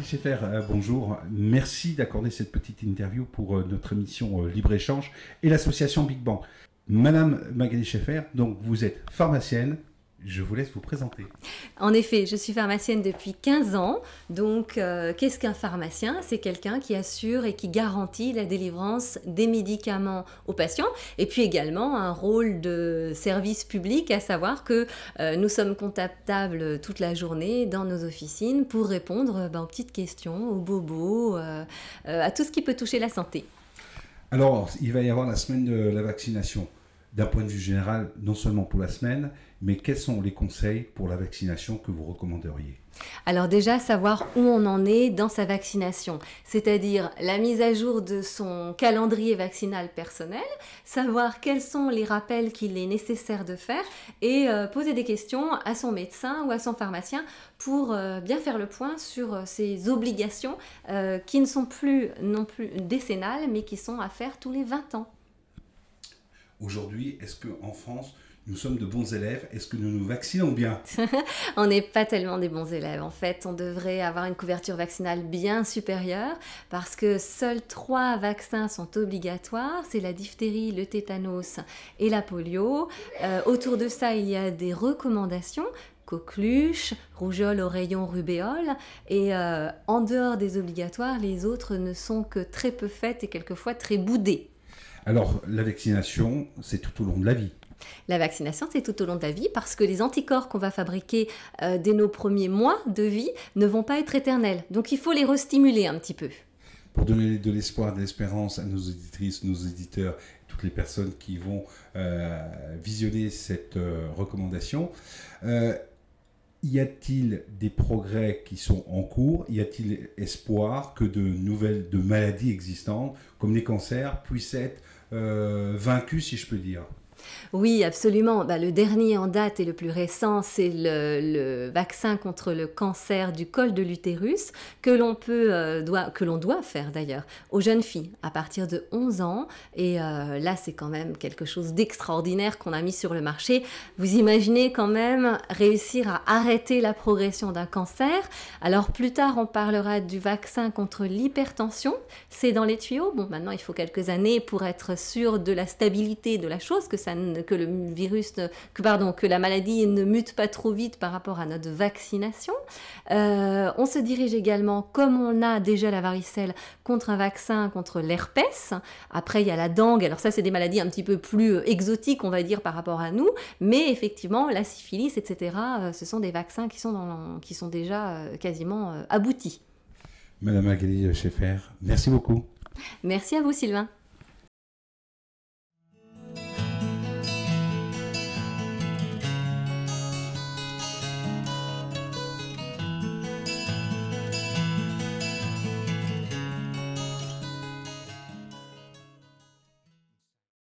Magali Schaeffer, bonjour. Merci d'accorder cette petite interview pour notre émission Libre-Échange et l'association Big Bang. Madame Magali Schaeffer, donc vous êtes pharmacienne. Je vous laisse vous présenter. En effet, je suis pharmacienne depuis 15 ans. Donc, qu'est-ce qu'un pharmacien? C'est quelqu'un qui assure et qui garantit la délivrance des médicaments aux patients. Et puis également un rôle de service public, à savoir que nous sommes contactables toute la journée dans nos officines pour répondre aux petites questions, aux bobos, à tout ce qui peut toucher la santé. Alors, il va y avoir la semaine de la vaccination. D'un point de vue général, non seulement pour la semaine, mais quels sont les conseils pour la vaccination que vous recommanderiez? Alors déjà, savoir où on en est dans sa vaccination, c'est-à-dire la mise à jour de son calendrier vaccinal personnel, savoir quels sont les rappels qu'il est nécessaire de faire et poser des questions à son médecin ou à son pharmacien pour bien faire le point sur ses obligations qui ne sont plus non plus décennales, mais qui sont à faire tous les 20 ans. Aujourd'hui, est-ce qu'en France, nous sommes de bons élèves? Est-ce que nous nous vaccinons bien? On n'est pas tellement des bons élèves. En fait, on devrait avoir une couverture vaccinale bien supérieure parce que seuls 3 vaccins sont obligatoires. C'est la diphtérie, le tétanos et la polio. Autour de ça, il y a des recommandations. Coqueluche, rougeole, oreillon, rubéole. Et en dehors des obligatoires, les autres ne sont que très peu faites et quelquefois très boudées. Alors, la vaccination, c'est tout au long de la vie. La vaccination, c'est tout au long de la vie parce que les anticorps qu'on va fabriquer dès nos premiers mois de vie ne vont pas être éternels. Donc, il faut les restimuler un petit peu. Pour donner de l'espoir, de l'espérance à nos auditrices, nos éditeurs, toutes les personnes qui vont visionner cette recommandation, y a-t-il des progrès qui sont en cours? Y a-t-il espoir que de maladies existantes, comme les cancers, puissent être vaincus, si je peux dire? Oui, absolument. Le dernier en date et le plus récent, c'est le vaccin contre le cancer du col de l'utérus que l'on doit faire d'ailleurs aux jeunes filles à partir de 11 ans. Et là, c'est quand même quelque chose d'extraordinaire qu'on a mis sur le marché. Vous imaginez quand même réussir à arrêter la progression d'un cancer. Alors plus tard, on parlera du vaccin contre l'hypertension. C'est dans les tuyaux. Bon, maintenant, il faut quelques années pour être sûr de la stabilité de la chose, que la maladie ne mute pas trop vite par rapport à notre vaccination. On se dirige également, comme on a déjà la varicelle, contre un vaccin contre l'herpès. Après, il y a la dengue. Alors ça, c'est des maladies un petit peu plus exotiques, on va dire, par rapport à nous. Mais effectivement, la syphilis, etc., ce sont des vaccins qui sont déjà quasiment aboutis. Madame Magali Schaeffer, merci beaucoup. Merci à vous, Sylvain.